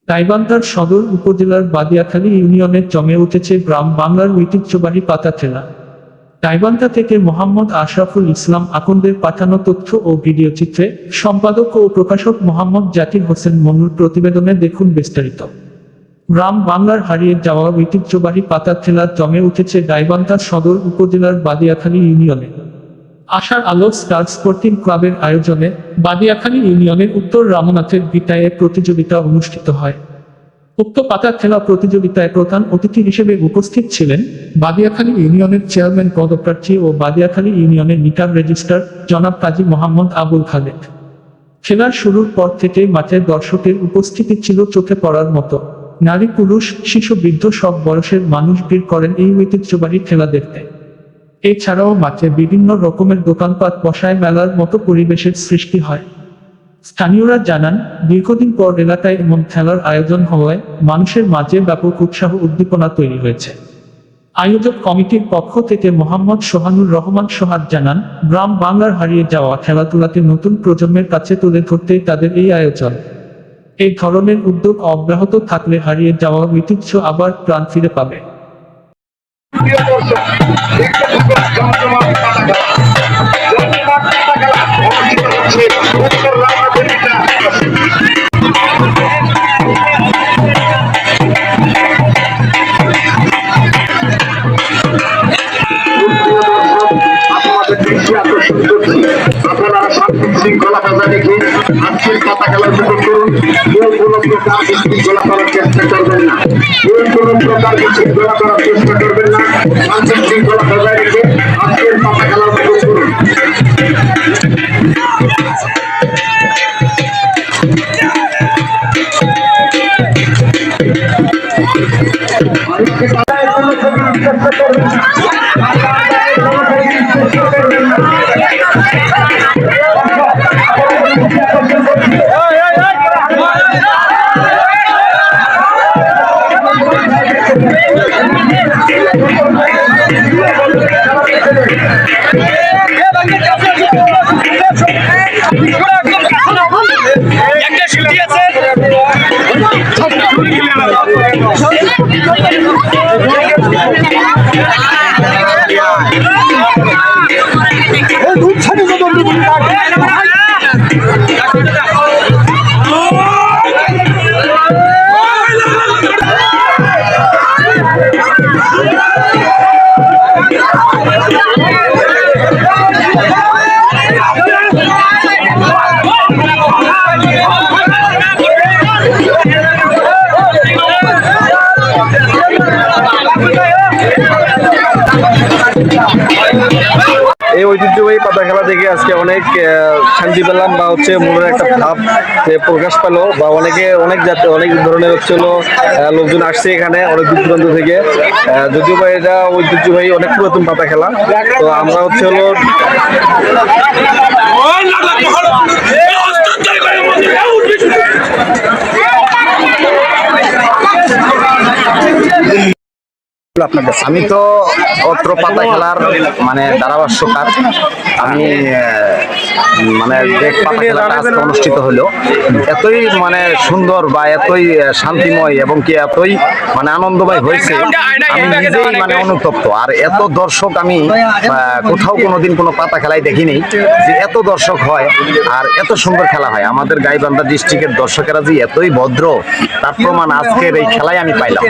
গাইবান্ধার সদর উপজেলার বাদিয়াখালী ইউনিয়নে জমে উঠেছে গ্রাম বাংলার ঐতিহ্যবাহী পাতা খেলা। গাইবান্ধা থেকে মোহাম্মদ আশরাফুল ইসলাম আকন্দের পাঠানো তথ্য ও ভিডিও চিত্রে সম্পাদক ও প্রকাশক মোহাম্মদ জাকির হোসেন মনুর প্রতিবেদনে দেখুন বিস্তারিত। গ্রাম বাংলার হারিয়ে যাওয়া ঐতিহ্যবাহী পাতা খেলা জমে উঠেছে গাইবান্ধা সদর উপজেলার বাদিয়াখালী ইউনিয়নে। আশার আলো স্টার স্পোর্টিং ক্লাবের আয়োজনে বাদিয়াখালী ইউনিয়নের উত্তর রামনাথের ভিটায় প্রতিযোগিতা অনুষ্ঠিত হয়। উক্ত পাতা খেলা প্রতিযোগিতায় প্রধান অতিথি হিসেবে উপস্থিত ছিলেন বাদিয়াখালী ইউনিয়নের চেয়ারম্যান পদপ্রার্থী ও বাদিয়াখালী ইউনিয়নের মিটার রেজিস্ট্রার জনাব কাজী মোহাম্মদ আবুল খালেদ। খেলার শুরুর পর থেকেই মাঠে দর্শকের উপস্থিতি ছিল চোখে পড়ার মতো। নারী পুরুষ শিশু বৃদ্ধ সব বয়সের মানুষ ভিড় করেন এই ঐতিহ্যবাহী খেলা দেখতে। এছাড়াও মাঠে বিভিন্ন রকমের দোকানপাট বসায় মেলার মতো পরিবেশের সৃষ্টি হয়। স্থানীয়রা জানান, দীর্ঘদিন পর এলাকায় এমন খেলার আয়োজন হওয়ায় মানুষের মাঝে ব্যাপক উৎসাহ উদ্দীপনা তৈরি হয়েছে। আয়োজক কমিটির পক্ষ থেকে মোহাম্মদ সোহানুর রহমান সোহাগ জানান, গ্রাম বাংলার হারিয়ে যাওয়া খেলাধুলাকে নতুন প্রজন্মের কাছে তুলে ধরতেই তাদের এই আয়োজন। এই ধরনের উদ্যোগ অব্যাহত থাকলে হারিয়ে যাওয়া ঐতিহ্য আবার প্রাণ ফিরে পাবে। আপনারা শান্তি শৃঙ্খলা বজায় রেখে আজকের পাতা খেলার উপভোগ করুন। কেউ কোনো প্রকার বিশৃঙ্খলা করার চেষ্টা করবেন না, শান্তি শৃঙ্খলা বজায় রেখে আজকের পাতা খেলার উপভোগ করুন। এই ঐতিহ্যবাহী পাতা খেলা থেকে আজকে অনেক শান্তি পেলাম, বা হচ্ছে মনের একটা ভাব প্রকাশ পেলো, বা অনেক ধরনের লোকজন আসছে এখানে অনেক দূর দূরান্ত থেকে। যদিও বা এটা ঐতিহ্যবাহী অনেক পুরাতন পাতা খেলা, তো আমরা আমি তো অত্র পাতা খেলার ধারাভাষ্যকার। আমি যে পাতা খেলাটা আজকে অনুষ্ঠিত হলো এতই সুন্দর বা এতই শান্তিময় এবং কি এতই আনন্দময় হয়েছে, আমি নিজেই অনুতপ্ত। আর এত দর্শক আমি কোথাও কোনোদিন কোনো পাতা খেলায় দেখিনি যে এত দর্শক হয় আর এত সুন্দর খেলা হয়। আমাদের গাইবান্ধা ডিস্ট্রিক্টের দর্শকেরা যে এতই ভদ্র তার প্রমাণ আজকের এই খেলায় আমি পাইলাম।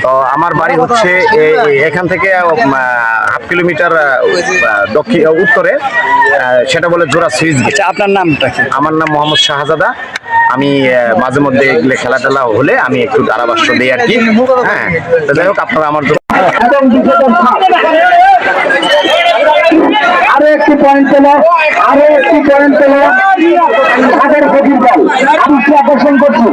তো আমার বাড়ি হচ্ছে এখান থেকে হাফ কিলোমিটার উত্তরে, সেটা বলে জোড়া সুইচ গেট। আপনার নামটা কি? আমার নাম মোহাম্মদ শাহজাদা। আমি মাঝে মধ্যে এগুলো খেলা টেলা হলে আমি একটু ধারাভাষ্য দিই আর কি। হ্যাঁ, যাই হোক, আপনারা আমার আরো একটি পয়েন্ট পেল, আগের গভীর দল আমি আকর্ষণ করছি।